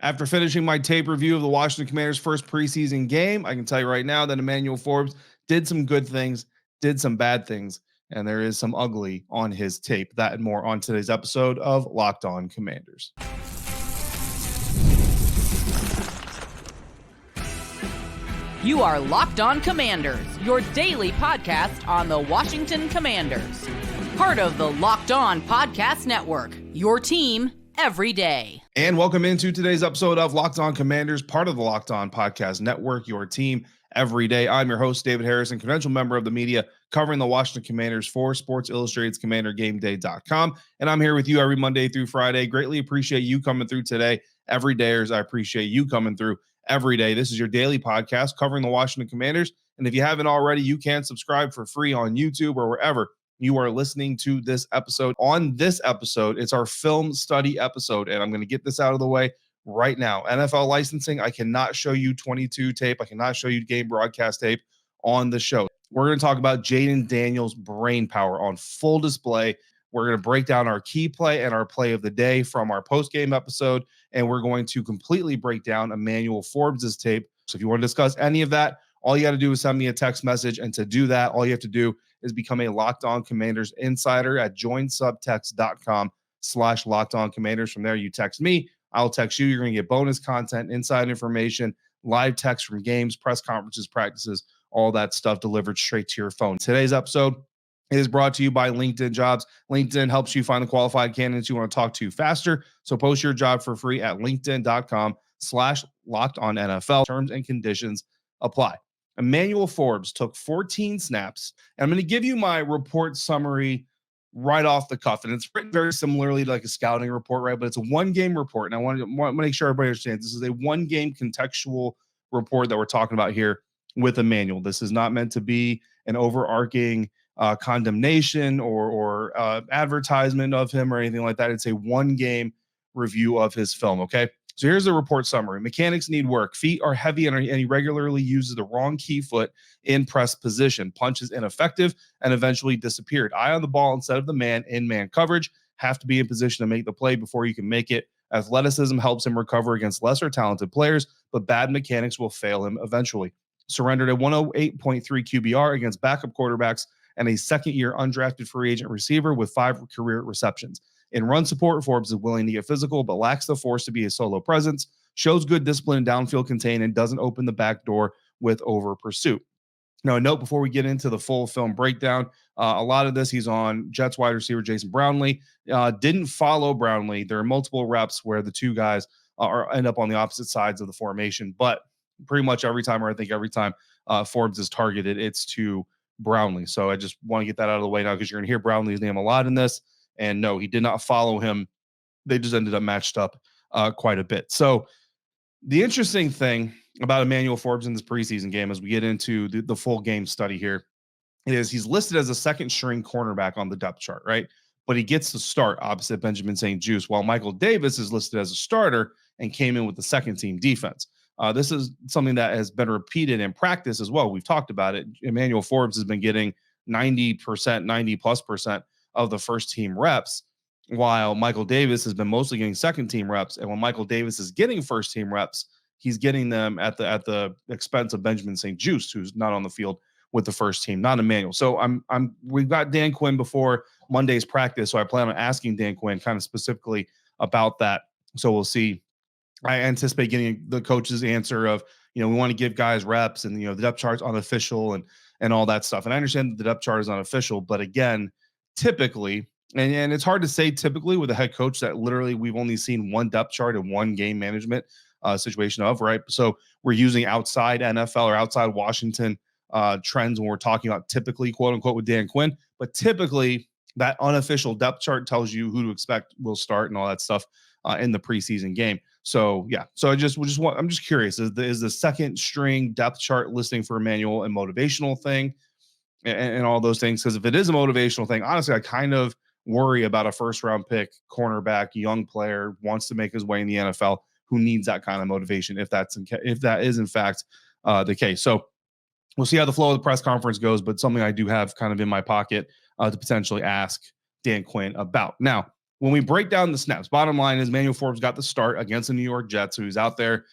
After finishing my tape review of the Washington Commanders' first preseason game, I can tell you right now that Emmanuel Forbes did some good things, did some bad things, and there is some ugly on his tape. That and more on today's episode of Locked On Commanders. You are Locked On Commanders, your daily podcast on the Washington Commanders. Part of the Locked On Podcast Network, your team every day. And welcome into today's episode of Locked On Commanders, part of the Locked On Podcast Network, your team every day. I'm your host, David Harrison, credential member of the media covering the Washington Commanders for Sports Illustrated's CommanderGameDay.com. And I'm here with you every Monday through Friday. Greatly appreciate you coming through today. Every dayers, I appreciate you coming through every day. This is your daily podcast covering the Washington Commanders. And if you haven't already, you can subscribe for free on YouTube or wherever you are listening to this episode. On this episode, it's our film study episode, and I'm going to get this out of the way right now. NFL licensing, I cannot show you 22 tape. I cannot show you game broadcast tape on the show. We're going to talk about Jayden Daniels' brain power on full display. We're going to break down our key play and our play of the day from our post-game episode, and we're going to completely break down Emmanuel Forbes' tape. So if you want to discuss any of that, all you got to do is send me a text message, and to do that, all you have to do is become a Locked On Commanders insider at joinsubtext.com/LockedOnCommanders. From there, you text me, I'll text you. You're going to get bonus content, inside information, live text from games, press conferences, practices, all that stuff delivered straight to your phone. Today's episode is brought to you by LinkedIn Jobs. LinkedIn helps you find the qualified candidates you want to talk to faster. So post your job for free at linkedin.com/LockedOnNFL. Terms and conditions apply. Emmanuel Forbes took 14 snaps. And I'm going to give you my report summary right off the cuff. And it's written very similarly to like a scouting report, right? But it's a one-game report. And I want to make sure everybody understands this is a one-game contextual report that we're talking about here with Emmanuel. This is not meant to be an overarching condemnation or advertisement of him or anything like that. It's a one-game review of his film, okay? So here's the report summary. Mechanics need work. Feet are heavy and he regularly uses the wrong key foot in press position. Punch is ineffective and eventually disappeared. Eye on the ball instead of the man in man coverage. Have to be in position to make the play before you can make it. Athleticism helps him recover against lesser talented players, but bad mechanics will fail him eventually. Surrendered a 108.3 QBR against backup quarterbacks and a second-year undrafted free agent receiver with 5 career receptions. In run support, Forbes is willing to get physical, but lacks the force to be a solo presence, shows good discipline in downfield contain, and doesn't open the back door with over pursuit. Now, a note before we get into the full film breakdown, a lot of this, he's on Jets wide receiver Jason Brownlee. Didn't follow Brownlee. There are multiple reps where the two guys end up on the opposite sides of the formation, but pretty much every time Forbes is targeted, it's to Brownlee. So I just want to get that out of the way now because you're going to hear Brownlee's name a lot in this. And no, he did not follow him. They just ended up matched up quite a bit. So the interesting thing about Emmanuel Forbes in this preseason game as we get into the full game study here is he's listed as a second string cornerback on the depth chart, right? But he gets to start opposite Benjamin St-Juste, while Michael Davis is listed as a starter and came in with the second team defense. This is something that has been repeated in practice as well. We've talked about it. Emmanuel Forbes has been getting 90+% of the first team reps, while Michael Davis has been mostly getting second team reps. And when Michael Davis is getting first team reps, he's getting them at the expense of Benjamin St-Juste, who's not on the field with the first team, not Emmanuel. So we've got Dan Quinn before Monday's practice, so I plan on asking Dan Quinn kind of specifically about that. So we'll see. I anticipate getting the coach's answer of, we want to give guys reps and, the depth chart's unofficial and all that stuff. And I understand that the depth chart is unofficial, but again, typically, and it's hard to say typically with a head coach that literally we've only seen one depth chart and one game management situation of, right? So we're using outside NFL or outside Washington trends when we're talking about typically, quote unquote, with Dan Quinn. But typically that unofficial depth chart tells you who to expect will start and all that stuff in the preseason game. So yeah, so I'm just curious, is the second string depth chart listing for Emmanuel a motivational thing and all those things? Because if it is a motivational thing, honestly, I kind of worry about a first round pick, cornerback, young player, wants to make his way in the NFL, who needs that kind of motivation if that is in fact the case. So we'll see how the flow of the press conference goes, but something I do have kind of in my pocket to potentially ask Dan Quinn about. Now, when we break down the snaps, bottom line is Emmanuel Forbes got the start against the New York Jets, who's out there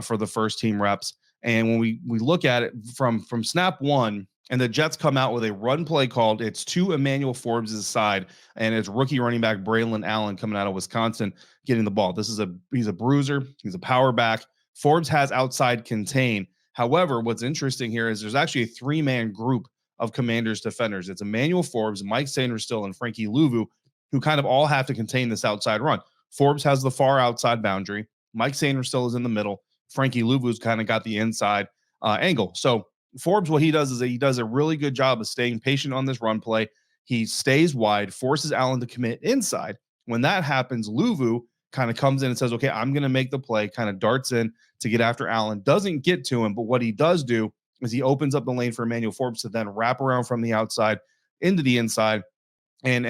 for the first team reps. And when we look at it from snap one, and the Jets come out with a run play called, it's to Emmanuel Forbes' side, and it's rookie running back Braylon Allen coming out of Wisconsin getting the ball. He's a bruiser. He's a power back. Forbes has outside contain. However, what's interesting here is there's actually a 3-man group of Commanders defenders. It's Emmanuel Forbes, Mike Sainristil, and Frankie Louvu, who kind of all have to contain this outside run. Forbes has the far outside boundary. Mike Sainristil is in the middle. Frankie Louvu's kind of got the inside angle. So Forbes, what he does is he does a really good job of staying patient on this run play. He stays wide, forces Allen to commit inside. When that happens, Louvu kind of comes in and says, okay, I'm going to make the play, kind of darts in to get after Allen. Doesn't get to him, but what he does do is he opens up the lane for Emmanuel Forbes to then wrap around from the outside into the inside, and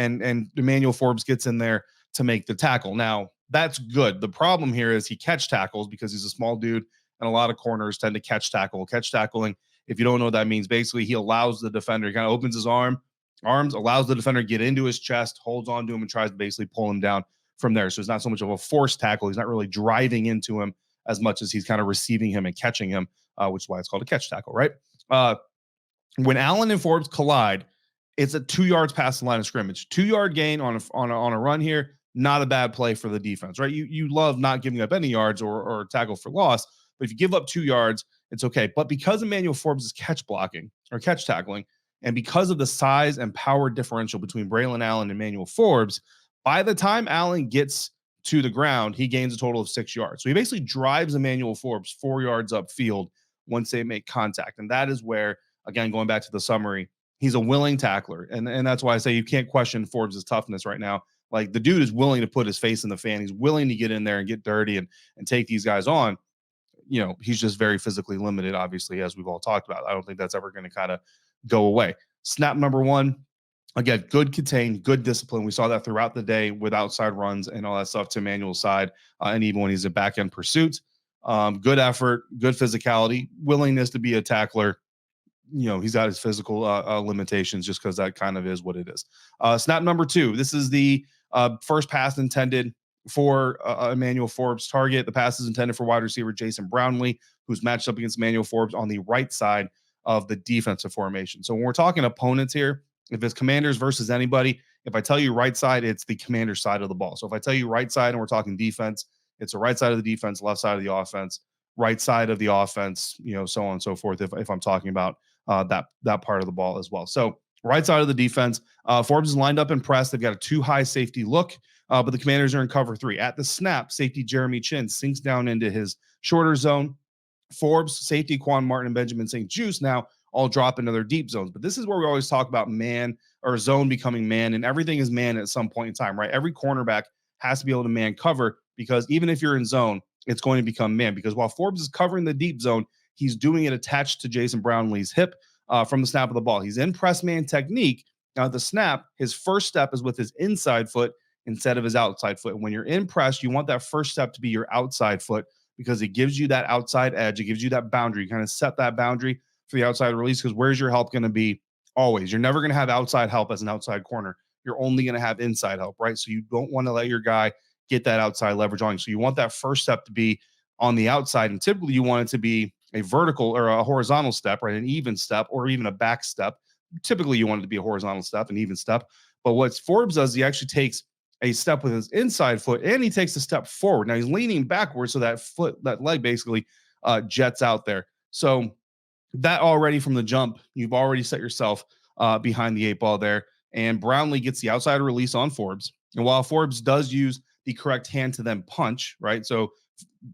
Emmanuel Forbes gets in there to make the tackle. Now, that's good. The problem here is he catch tackles because he's a small dude, and a lot of corners tend to catch tackle. Catch tackling, if you don't know what that means, basically he allows the defender, he kind of opens his arms, allows the defender to get into his chest, holds on to him, and tries to basically pull him down from there. So it's not so much of a forced tackle. He's not really driving into him as much as he's kind of receiving him and catching him, which is why it's called a catch tackle, right? When Allen and Forbes collide, it's a 2 yards past the line of scrimmage. 2-yard gain on a run here, not a bad play for the defense, right? You love not giving up any yards or tackle for loss, but if you give up 2 yards, it's okay. But because Emmanuel Forbes is catch blocking or catch tackling, and because of the size and power differential between Braylon Allen and Emmanuel Forbes, by the time Allen gets to the ground, he gains a total of 6 yards. So he basically drives Emmanuel Forbes 4 yards upfield once they make contact. And that is where, again, going back to the summary, he's a willing tackler. And that's why I say you can't question Forbes' toughness right now. Like, the dude is willing to put his face in the fan. He's willing to get in there and get dirty and take these guys on. You know, he's just very physically limited, obviously, as we've all talked about. I don't think that's ever going to kind of go away. Snap number one, again, good contain, good discipline. We saw that throughout the day with outside runs and all that stuff to Emmanuel's side, and even when he's in back-end pursuit. Good effort, good physicality, willingness to be a tackler. You know, he's got his physical limitations just because that kind of is what it is. Snap number two, this is the first pass intended for Emmanuel Forbes' target. The pass is intended for wide receiver Jason Brownlee, who's matched up against Emmanuel Forbes on the right side of the defensive formation. So when we're talking opponents here, if it's Commanders versus anybody, if I tell you right side, it's the Commander side of the ball. So if I tell you right side and we're talking defense, it's the right side of the defense, left side of the offense, right side of the offense, you know, so on and so forth, if I'm talking about that part of the ball as well. So right side of the defense, Forbes is lined up and pressed. They've got a too high safety look, but the Commanders are in cover 3. At the snap, safety Jeremy Chin sinks down into his shorter zone. Forbes, safety Quan Martin, and Benjamin St. Juste now all drop into their deep zones. But this is where we always talk about man or zone becoming man, and everything is man at some point in time, right? Every cornerback has to be able to man cover, because even if you're in zone, it's going to become man. Because while Forbes is covering the deep zone, he's doing it attached to Jason Brownlee's hip from the snap of the ball. He's in press man technique. Now, at the snap, his first step is with his inside foot instead of his outside foot. When you're in press, you want that first step to be your outside foot, because it gives you that outside edge. It gives you that boundary. You kind of set that boundary for the outside release, because where's your help going to be? Always. You're never going to have outside help as an outside corner. You're only going to have inside help, right? So you don't want to let your guy get that outside leverage on you. So you want that first step to be on the outside, and typically you want it to be a vertical or a horizontal step, right? An even step or even a back step. Typically you want it to be a horizontal step, an even step. But what Forbes does, he actually takes a step with his inside foot and he takes a step forward. Now he's leaning backwards, so that leg basically jets out there. So that already from the jump, you've already set yourself behind the 8 ball there. And Brownlee gets the outside release on Forbes. And while Forbes does use the correct hand to then punch, right? So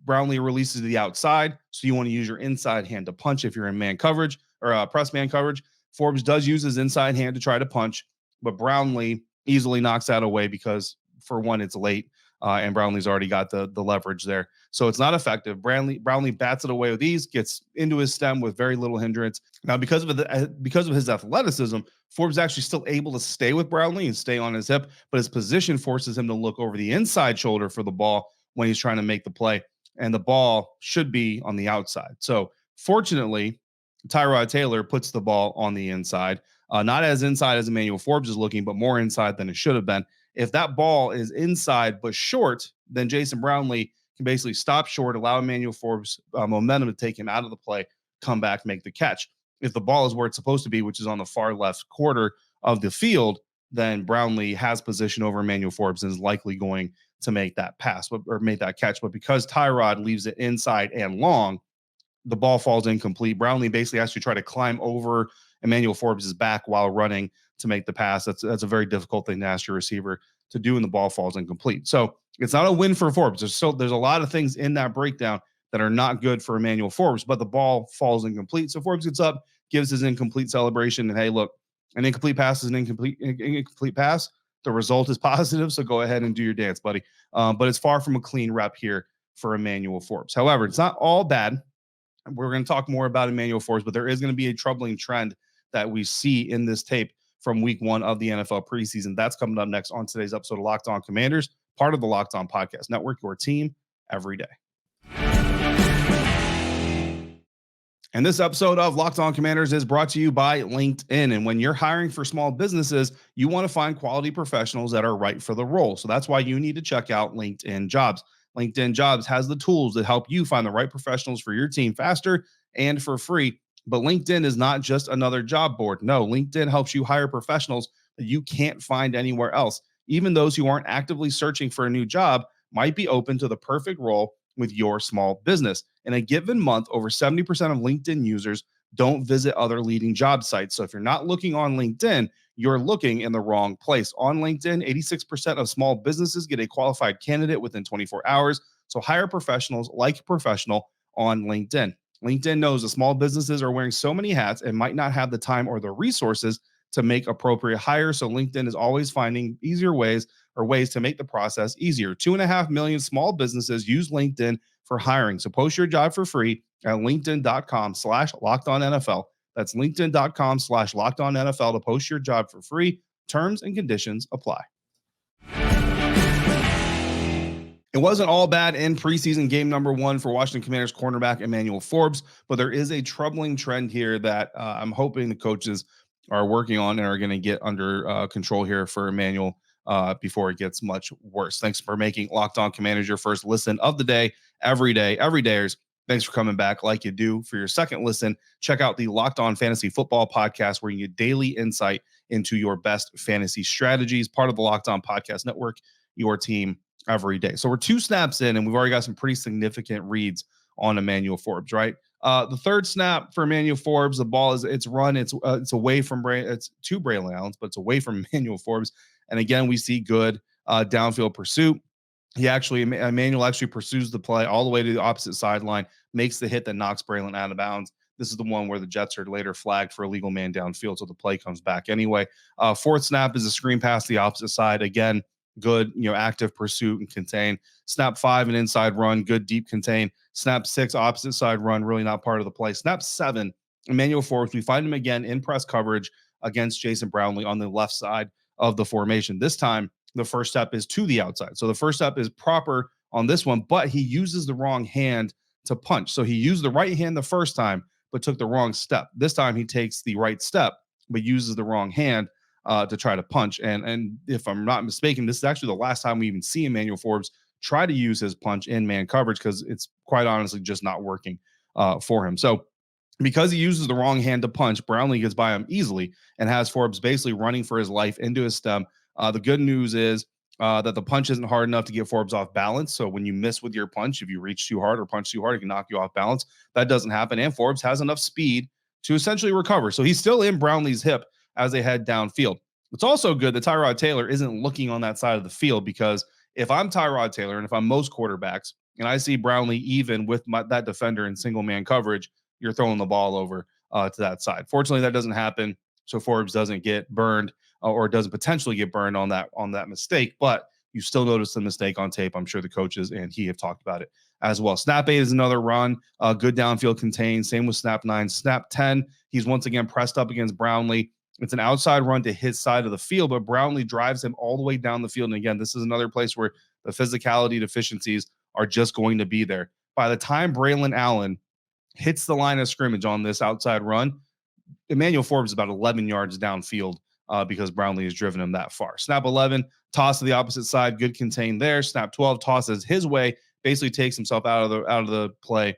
Brownlee releases to the outside. So you want to use your inside hand to punch if you're in man coverage or press man coverage. Forbes does use his inside hand to try to punch, but Brownlee easily knocks that away because, for one, it's late. And Brownlee's already got the leverage there. So it's not effective. Brownlee bats it away with ease, gets into his stem with very little hindrance. Now, because of his athleticism, Forbes actually still able to stay with Brownlee and stay on his hip, but his position forces him to look over the inside shoulder for the ball when he's trying to make the play. And the ball should be on the outside. So fortunately, Tyrod Taylor puts the ball on the inside, not as inside as Emmanuel Forbes is looking, but more inside than it should have been. If that ball is inside but short, then Jason Brownlee can basically stop short, allow Emmanuel Forbes momentum to take him out of the play, come back, make the catch. If the ball is where it's supposed to be, which is on the far left quarter of the field, then Brownlee has position over Emmanuel Forbes and is likely going to make that pass or make that catch. But because Tyrod leaves it inside and long, the ball falls incomplete. Brownlee basically has to try to climb over Emmanuel Forbes' back while running to make the pass. That's a very difficult thing to ask your receiver to do, and the ball falls incomplete. So it's not a win for Forbes. There's a lot of things in that breakdown that are not good for Emmanuel Forbes, but the ball falls incomplete. So Forbes gets up, gives his incomplete celebration, and hey, look, an incomplete pass is an incomplete pass. The result is positive, so go ahead and do your dance, buddy. But it's far from a clean rep here for Emmanuel Forbes. However, it's not all bad. We're going to talk more about Emmanuel Forbes, but there is going to be a troubling trend that we see in this tape from week 1 of the NFL preseason. That's coming up next on today's episode of Locked On Commanders, part of the Locked On Podcast Network, your team every day. And this episode of Locked On Commanders is brought to you by LinkedIn. And when you're hiring for small businesses, you want to find quality professionals that are right for the role. So that's why you need to check out LinkedIn Jobs. LinkedIn Jobs has the tools that help you find the right professionals for your team faster and for free. But LinkedIn is not just another job board. No, LinkedIn helps you hire professionals that you can't find anywhere else. Even those who aren't actively searching for a new job might be open to the perfect role with your small business. In a given month, over 70% of LinkedIn users don't visit other leading job sites. So if you're not looking on LinkedIn, you're looking in the wrong place. On LinkedIn, 86% of small businesses get a qualified candidate within 24 hours. So hire professionals like a professional on LinkedIn. LinkedIn knows that small businesses are wearing so many hats and might not have the time or the resources to make appropriate hires. So LinkedIn is always finding easier ways to make the process easier. 2.5 million small businesses use LinkedIn for hiring. So post your job for free at linkedin.com/lockedonnfl. That's linkedin.com/lockedonnfl to post your job for free. Terms and conditions apply. It wasn't all bad in preseason game number 1 for Washington Commanders cornerback Emmanuel Forbes, but there is a troubling trend here that I'm hoping the coaches are working on and are going to get under control here for Emmanuel before it gets much worse. Thanks for making Locked On Commanders your first listen of the day, every dayers. Thanks for coming back like you do. For your second listen, check out the Locked On Fantasy Football podcast, where you get daily insight into your best fantasy strategies, part of the Locked On Podcast Network, your team every day. So we're 2 snaps in, and we've already got some pretty significant reads on Emmanuel Forbes, right? The third snap for Emmanuel Forbes, the ball it's run, it's away from it's to Braylon Allen, but it's away from Emmanuel Forbes. And again, we see good downfield pursuit. Emmanuel actually pursues the play all the way to the opposite sideline, makes the hit that knocks Braylon out of bounds. This is the one where the Jets are later flagged for illegal man downfield, so the play comes back anyway. Fourth snap is a screen pass to the opposite side. Again, good, active pursuit and contain. Snap 5, an inside run, good deep contain. Snap 6, opposite side run, really not part of the play. Snap 7, Emmanuel Forbes, we find him again in press coverage against Jason Brownlee on the left side of the formation. This time, the first step is to the outside. So the first step is proper on this one, but he uses the wrong hand to punch. So he used the right hand the first time, but took the wrong step. This time he takes the right step, but uses the wrong hand to try to punch. And if I'm not mistaken, this is actually the last time we even see Emmanuel Forbes try to use his punch in man coverage, because it's quite honestly just not working for him. So because he uses the wrong hand to punch, Brownlee gets by him easily and has Forbes basically running for his life into his stem. The good news is that the punch isn't hard enough to get Forbes off balance. So when you miss with your punch, if you reach too hard or punch too hard, it can knock you off balance. That doesn't happen. And Forbes has enough speed to essentially recover. So he's still in Brownlee's hip as they head downfield. It's also good that Tyrod Taylor isn't looking on that side of the field, because if I'm Tyrod Taylor and if I'm most quarterbacks and I see Brownlee even with that defender in single man coverage, you're throwing the ball over to that side. Fortunately, that doesn't happen. So Forbes doesn't get burned or doesn't potentially get burned on that mistake, but you still notice the mistake on tape. I'm sure the coaches and he have talked about it as well. Snap 8 is another run, good downfield contained. Same with snap 9. Snap 10, he's once again pressed up against Brownlee. It's an outside run to his side of the field, but Brownlee drives him all the way down the field. And again, this is another place where the physicality deficiencies are just going to be there. By the time Braylon Allen hits the line of scrimmage on this outside run, Emmanuel Forbes is about 11 yards downfield because Brownlee has driven him that far. Snap 11, toss to the opposite side, good contain there. Snap 12, tosses his way, basically takes himself out of the play,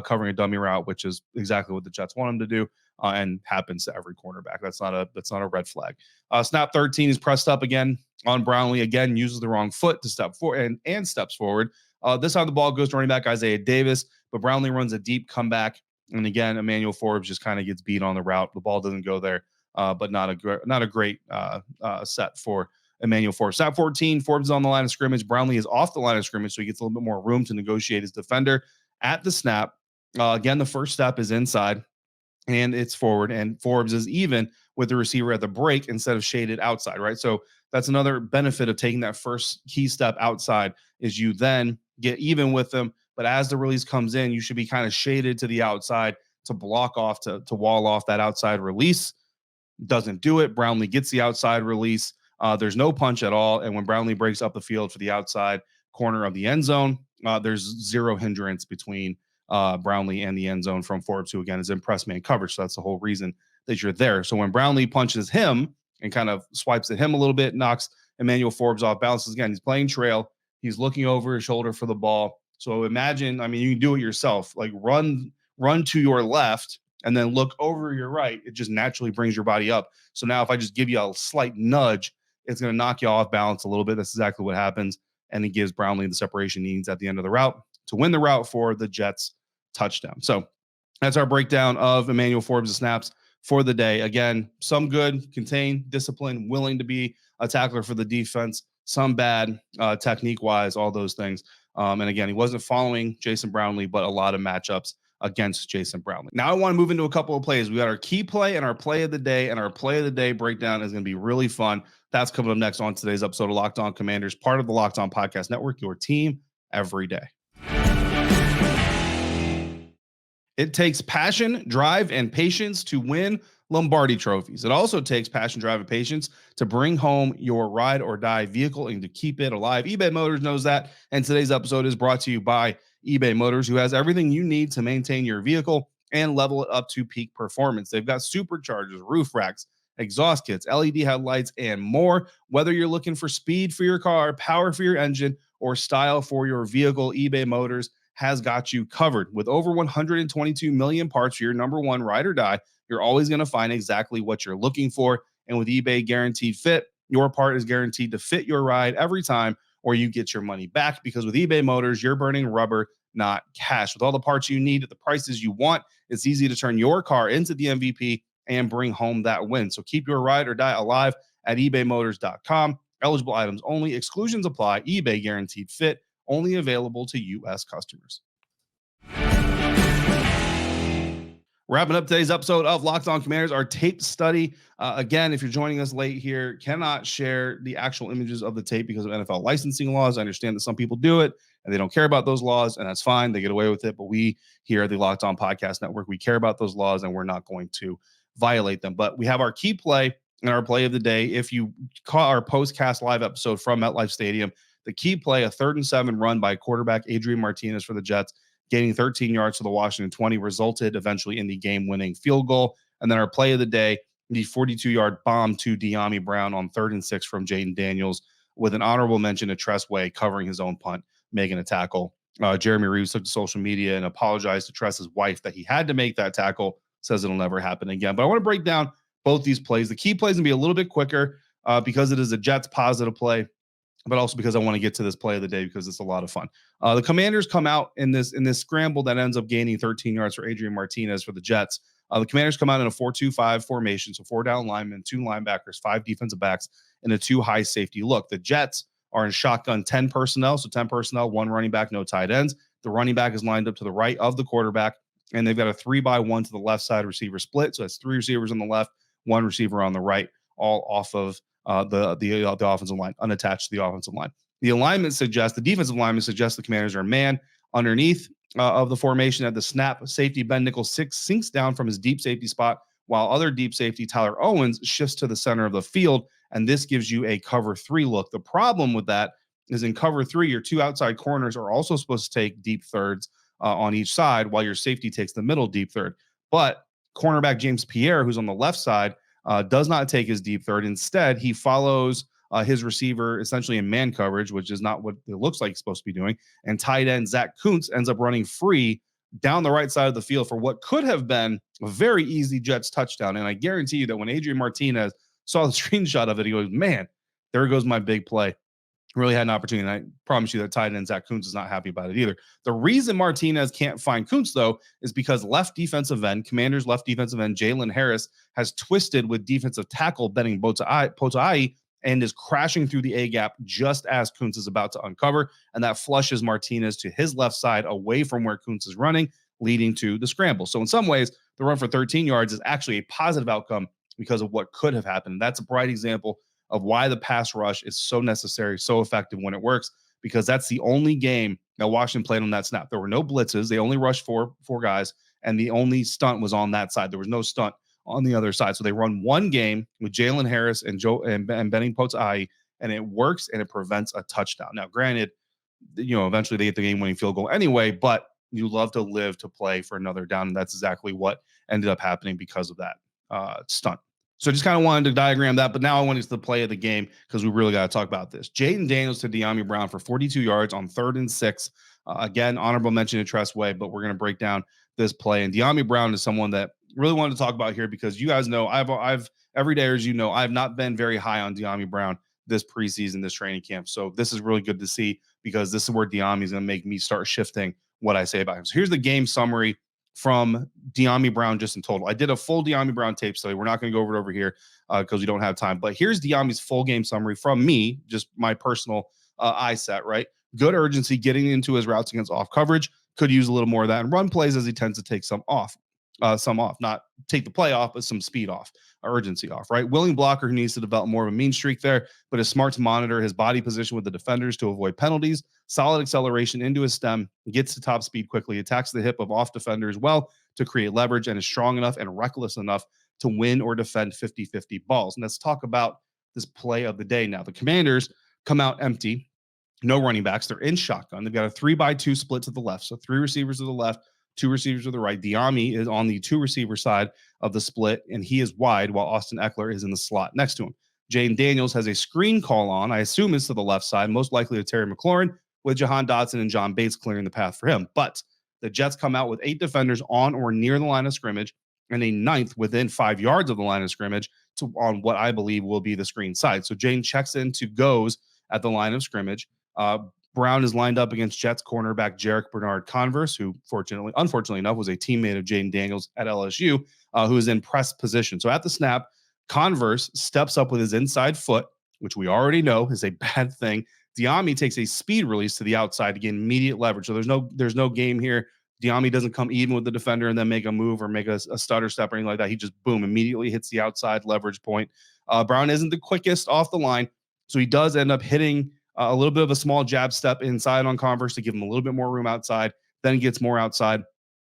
covering a dummy route, which is exactly what the Jets want him to do, and happens to every cornerback. That's not a red flag. Snap 13 is pressed up again on Brownlee, again uses the wrong foot to step forward and steps forward. This time the ball goes to running back Isaiah Davis, but Brownlee runs a deep comeback, and again Emmanuel Forbes just kind of gets beat on the route. The ball doesn't go there, but not a great set for Emmanuel Forbes. Snap 14, Forbes is on the line of scrimmage. Brownlee is off the line of scrimmage, so he gets a little bit more room to negotiate his defender at the snap. Again, the first step is inside, and it's forward, and Forbes is even with the receiver at the break instead of shaded outside, right? So that's another benefit of taking that first key step outside, is you then get even with them. But as the release comes in, you should be kind of shaded to the outside to block off, to wall off that outside release. Doesn't do it. Brownlee gets the outside release. There's no punch at all. And when Brownlee breaks up the field for the outside corner of the end zone, there's zero hindrance between Brownlee and the end zone from Forbes, who again is in press man coverage. So that's the whole reason that you're there. So when Brownlee punches him and kind of swipes at him a little bit, knocks Emmanuel Forbes off balance. Again, he's playing trail. He's looking over his shoulder for the ball. So imagine, I mean, you can do it yourself. Like run to your left and then look over your right. It just naturally brings your body up. So now if I just give you a slight nudge, it's going to knock you off balance a little bit. That's exactly what happens. And it gives Brownlee the separation he needs at the end of the route to win the route for the Jets touchdown. So that's our breakdown of Emmanuel Forbes' snaps for the day. Again, some good, contained, disciplined, willing to be a tackler for the defense, some bad technique-wise, all those things. And again, he wasn't following Jason Brownlee, but a lot of matchups against Jason Brownlee. Now I want to move into a couple of plays. We got our key play and our play of the day, and our play of the day breakdown is going to be really fun. That's coming up next on today's episode of Locked On Commanders, part of the Locked On Podcast Network, your team every day. It takes passion, drive, and patience to win Lombardi trophies. It also takes passion, drive, and patience to bring home your ride or die vehicle and to keep it alive. eBay Motors knows that, and today's episode is brought to you by eBay Motors, who has everything you need to maintain your vehicle and level it up to peak performance. They've got superchargers, roof racks, exhaust kits, LED headlights, and more. Whether you're looking for speed for your car, power for your engine, or style for your vehicle, eBay Motors has got you covered. With over 122 million parts for your number one ride or die, you're always going to find exactly what you're looking for. And with eBay Guaranteed Fit, your part is guaranteed to fit your ride every time, or you get your money back, because with eBay Motors, you're burning rubber, not cash. With all the parts you need at the prices you want, it's easy to turn your car into the MVP and bring home that win. So keep your ride or die alive at ebaymotors.com. Eligible items only. Exclusions apply. eBay Guaranteed Fit, only available to U.S. customers. Wrapping up today's episode of Locked On Commanders, our tape study. Again, if you're joining us late here, cannot share the actual images of the tape because of NFL licensing laws. I understand that some people do it and they don't care about those laws, and that's fine. They get away with it. But we here at the Locked On Podcast Network, we care about those laws and we're not going to violate them. But we have our key play and our play of the day. If you caught our post-cast live episode from MetLife Stadium, the key play, a 3rd and 7 run by quarterback Adrian Martinez for the Jets, gaining 13 yards to the Washington 20, resulted eventually in the game-winning field goal. And then our play of the day, the 42-yard bomb to Dyami Brown on 3rd and 6 from Jayden Daniels, with an honorable mention to Tress Way covering his own punt, making a tackle. Jeremy Reeves took to social media and apologized to Tress's wife that he had to make that tackle, says it'll never happen again. But I want to break down both these plays. The key play is going to be a little bit quicker because it is a Jets positive play, but also because I want to get to this play of the day because it's a lot of fun. The Commanders come out in this scramble that ends up gaining 13 yards for Adrian Martinez for the Jets. The Commanders come out in a 4-2-5 formation, so 4 down linemen, 2 linebackers, 5 defensive backs, and a 2 high safety look. The Jets are in shotgun 10 personnel, so 10 personnel, 1 running back, no tight ends. The running back is lined up to the right of the quarterback, and they've got a 3-by-1 to the left side receiver split, so that's 3 receivers on the left, 1 receiver on the right, all off of the offensive line, unattached to the offensive line. The defensive alignment suggests the Commanders are man underneath of the formation at the snap. Safety Ben Nichols sinks down from his deep safety spot, while other deep safety Tyler Owens shifts to the center of the field, and this gives you a cover 3 look. The problem with that is in cover 3, your 2 outside corners are also supposed to take deep thirds on each side, while your safety takes the middle deep third. But cornerback James Pierre, who's on the left side, does not take his deep third. Instead, he follows his receiver essentially in man coverage, which is not what it looks like he's supposed to be doing. And tight end Zach Kuntz ends up running free down the right side of the field for what could have been a very easy Jets touchdown. And I guarantee you that when Adrian Martinez saw the screenshot of it, he goes, man, there goes my big play. Really had an opportunity. And I promise you that tight end Zach Kuntz is not happy about it either. The reason Martinez can't find Kuntz, though, is because Commanders left defensive end Jalen Harris has twisted with defensive tackle Benning Bota'i and is crashing through the A-gap just as Kuntz is about to uncover. And that flushes Martinez to his left side away from where Kuntz is running, leading to the scramble. So in some ways, the run for 13 yards is actually a positive outcome because of what could have happened. That's a bright example of why the pass rush is so necessary, so effective when it works, because that's the only game that Washington played on that snap. There were no blitzes. They only rushed four guys, and the only stunt was on that side. There was no stunt on the other side. So they run one game with Jalen Harris and Benning Bota'i, and it works, and it prevents a touchdown. Now, granted, eventually they get the game-winning field goal anyway, but you love to live to play for another down, and that's exactly what ended up happening because of that stunt. So I just kind of wanted to diagram that, but now I want to get to the play of the game because we really got to talk about this. Jayden Daniels to Dyami Brown for 42 yards on 3rd and 6. Again, honorable mention to Tress Way, but we're going to break down this play. And Dyami Brown is someone that really wanted to talk about here because you guys know I've every day, as you know, I've not been very high on Dyami Brown this preseason, this training camp. So this is really good to see because this is where Dyami is going to make me start shifting what I say about him. So here's the game summary from Dyami Brown just in total. I did a full Dyami Brown tape study. We're not going to go over here because we don't have time. But here's Dyami's full game summary from me, just my personal eye set, right? Good urgency, getting into his routes against off coverage. Could use a little more of that. And run plays as he tends to take some off. Not take the play off, but some speed off, urgency off, right? Willing blocker who needs to develop more of a mean streak there, but is smart to monitor his body position with the defenders to avoid penalties. Solid acceleration into his stem, gets to top speed quickly, attacks the hip of off defenders well to create leverage, and is strong enough and reckless enough to win or defend 50-50 balls. And let's talk about this play of the day now. The Commanders come out empty. No running backs. They're in shotgun. They've got a 3-by-2 split to the left. So 3 receivers to the left, 2 receivers to the right. Dyami is on the 2 receiver side of the split, and he is wide while Austin Eckler is in the slot next to him. Jayden Daniels has a screen call on. I assume it's to the left side, most likely to Terry McLaurin, with Jahan Dotson and John Bates clearing the path for him. But the Jets come out with 8 defenders on or near the line of scrimmage and a 9th within 5 yards of the line of scrimmage on what I believe will be the screen side. So Jayden checks into goes at the line of scrimmage. Brown is lined up against Jets cornerback Jarek Bernard-Converse, who unfortunately enough, was a teammate of Jayden Daniels at LSU, who is in press position. So at the snap, Converse steps up with his inside foot, which we already know is a bad thing. Dyami takes a speed release to the outside to get immediate leverage. So there's no game here. Dyami doesn't come even with the defender and then make a move or make a stutter step or anything like that. He just, boom, immediately hits the outside leverage point. Brown isn't the quickest off the line, so he does end up hitting a little bit of a small jab step inside on Converse to give him a little bit more room outside, then gets more outside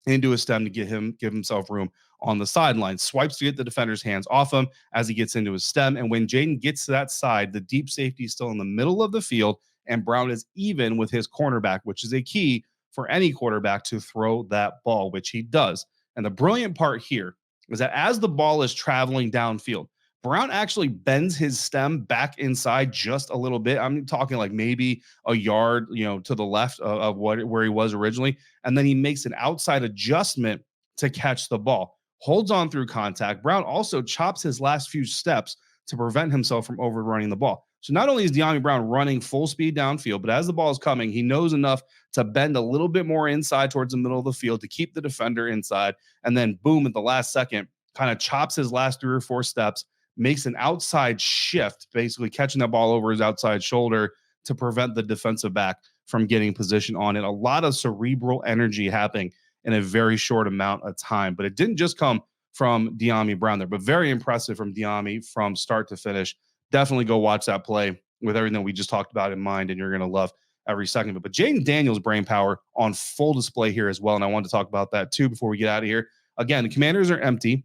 into his stem to give himself room on the sideline. Swipes to get the defender's hands off him as he gets into his stem. And when Jayden gets to that side, the deep safety is still in the middle of the field, and Brown is even with his cornerback, which is a key for any quarterback to throw that ball, which he does. And the brilliant part here is that as the ball is traveling downfield, Brown actually bends his stem back inside just a little bit. I'm talking like maybe a yard, to the left of where he was originally. And then he makes an outside adjustment to catch the ball, holds on through contact. Brown also chops his last few steps to prevent himself from overrunning the ball. So not only is Dyami Brown running full speed downfield, but as the ball is coming, he knows enough to bend a little bit more inside towards the middle of the field to keep the defender inside. And then boom, at the last second, kind of chops his last 3 or 4 steps, makes an outside shift, basically catching that ball over his outside shoulder to prevent the defensive back from getting position on it. A lot of cerebral energy happening in a very short amount of time. But it didn't just come from Dyami Brown there, but very impressive from Dyami from start to finish. Definitely go watch that play with everything we just talked about in mind, and you're going to love every second of it. But Jayden Daniels' brain power on full display here as well, and I wanted to talk about that too before we get out of here. Again, the Commanders are empty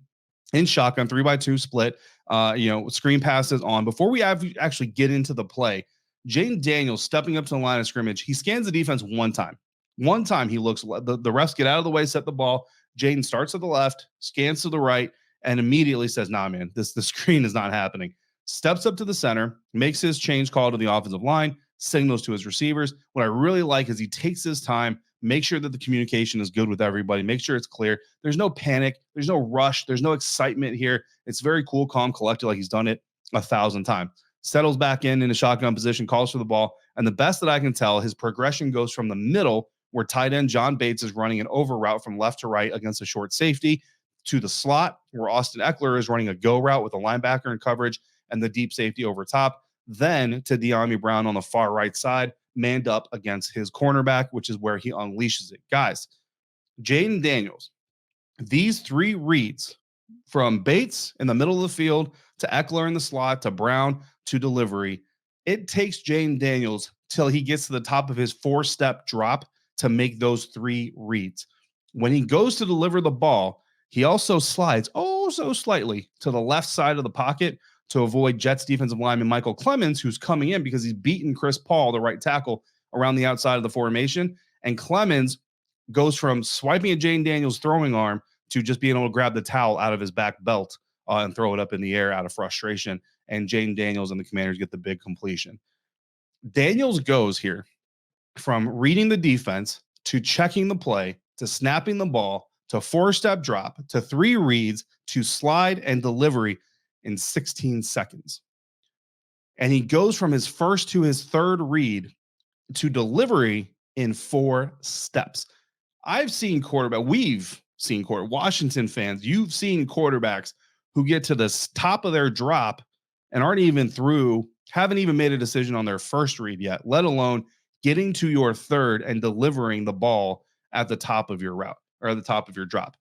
in shotgun, 3-by-2 split, screen passes on. Before we actually get into the play, Jayden Daniels stepping up to the line of scrimmage, he scans the defense one time. One time he looks, the refs get out of the way, set the ball. Jayden starts to the left, scans to the right, and immediately says, nah, man, the screen is not happening. Steps up to the center, makes his change call to the offensive line, signals to his receivers. What I really like is he takes his time, make sure that the communication is good with everybody, make sure it's clear. There's no panic. There's no rush. There's no excitement here. It's very cool, calm, collected, like he's done it 1,000 times. Settles back in a shotgun position, calls for the ball. And the best that I can tell, his progression goes from the middle, where tight end John Bates is running an over route from left to right against a short safety, to the slot, where Austin Eckler is running a go route with a linebacker in coverage and the deep safety over top. Then to Dyami Brown on the far right side, manned up against his cornerback, which is where he unleashes it. Guys, Jayden Daniels, these 3 reads from Bates in the middle of the field to Eckler in the slot to Brown to delivery, it takes Jayden Daniels till he gets to the top of his 4-step drop to make those 3 reads. When he goes to deliver the ball, he also slides so slightly to the left side of the pocket to avoid Jets defensive lineman Michael Clemens, who's coming in because he's beaten Chris Paul, the right tackle, around the outside of the formation. And Clemens goes from swiping at Jayden Daniels' throwing arm to just being able to grab the towel out of his back belt and throw it up in the air out of frustration. And Jayden Daniels and the Commanders get the big completion. Daniels goes here from reading the defense to checking the play to snapping the ball to 4-step drop to 3 reads to slide and delivery in 16 seconds. And he goes from his first to his 3rd read to delivery in 4 steps. We've seen Washington fans, you've seen quarterbacks who get to the top of their drop and haven't even made a decision on their first read yet, let alone getting to your 3rd and delivering the ball at the top of your route or at the top of your drop.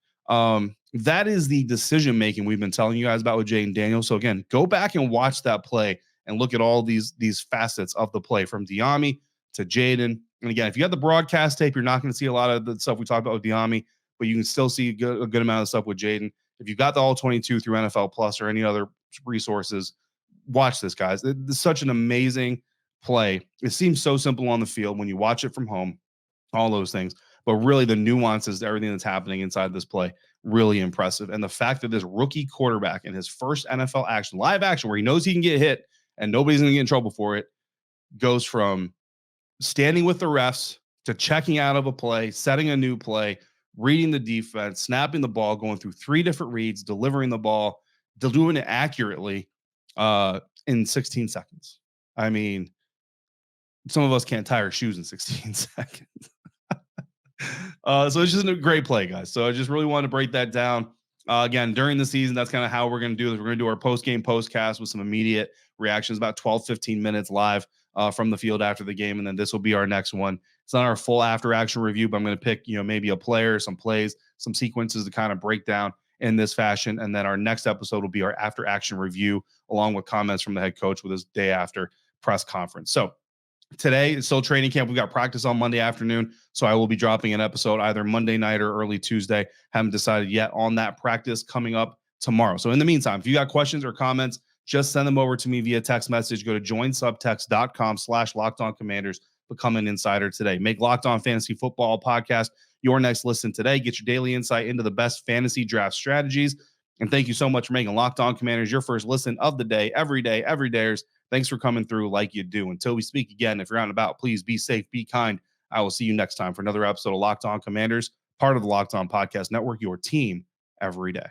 That is the decision making we've been telling you guys about with Jayden Daniels. So again, go back and watch that play and look at all these facets of the play from Dyami to Jayden. And again, if you got the broadcast tape, you're not going to see a lot of the stuff we talked about with Dyami, but you can still see a good amount of stuff with Jayden. If you got the all 22 through NFL Plus or any other resources, watch this, guys. It's such an amazing play. It seems so simple on the field when you watch it from home, all those things, but really the nuances to everything that's happening inside this play, really impressive. And the fact that this rookie quarterback in his first NFL action, live action, where he knows he can get hit and nobody's going to get in trouble for it, goes from standing with the refs to checking out of a play, setting a new play, reading the defense, snapping the ball, going through 3 different reads, delivering the ball, doing it accurately in 16 seconds. I mean, some of us can't tie our shoes in 16 seconds. So it's just a great play, guys. So I just really wanted to break that down. Again, during the season, that's kind of how we're going to do this. We're going to do our post-game postcast with some immediate reactions, about 12, 15 minutes live from the field after the game. And then this will be our next one. It's not our full after-action review, but I'm going to pick, maybe a player, some plays, some sequences to kind of break down in this fashion. And then our next episode will be our after-action review, along with comments from the head coach with his day after press conference. So today is still training camp. We've got practice on Monday afternoon, so I will be dropping an episode either Monday night or early Tuesday. Haven't decided yet on that practice coming up tomorrow. So in the meantime, if you got questions or comments, just send them over to me via text message. Go to joinsubtext.com/LockedOnCommanders. Become an insider today. Make Locked On Fantasy Football podcast your next listen today. Get your daily insight into the best fantasy draft strategies. And thank you so much for making Locked On Commanders your first listen of the day, every dayers. Thanks for coming through like you do. Until we speak again, if you're out and about, please be safe, be kind. I will see you next time for another episode of Locked On Commanders, part of the Locked On Podcast Network, your team every day.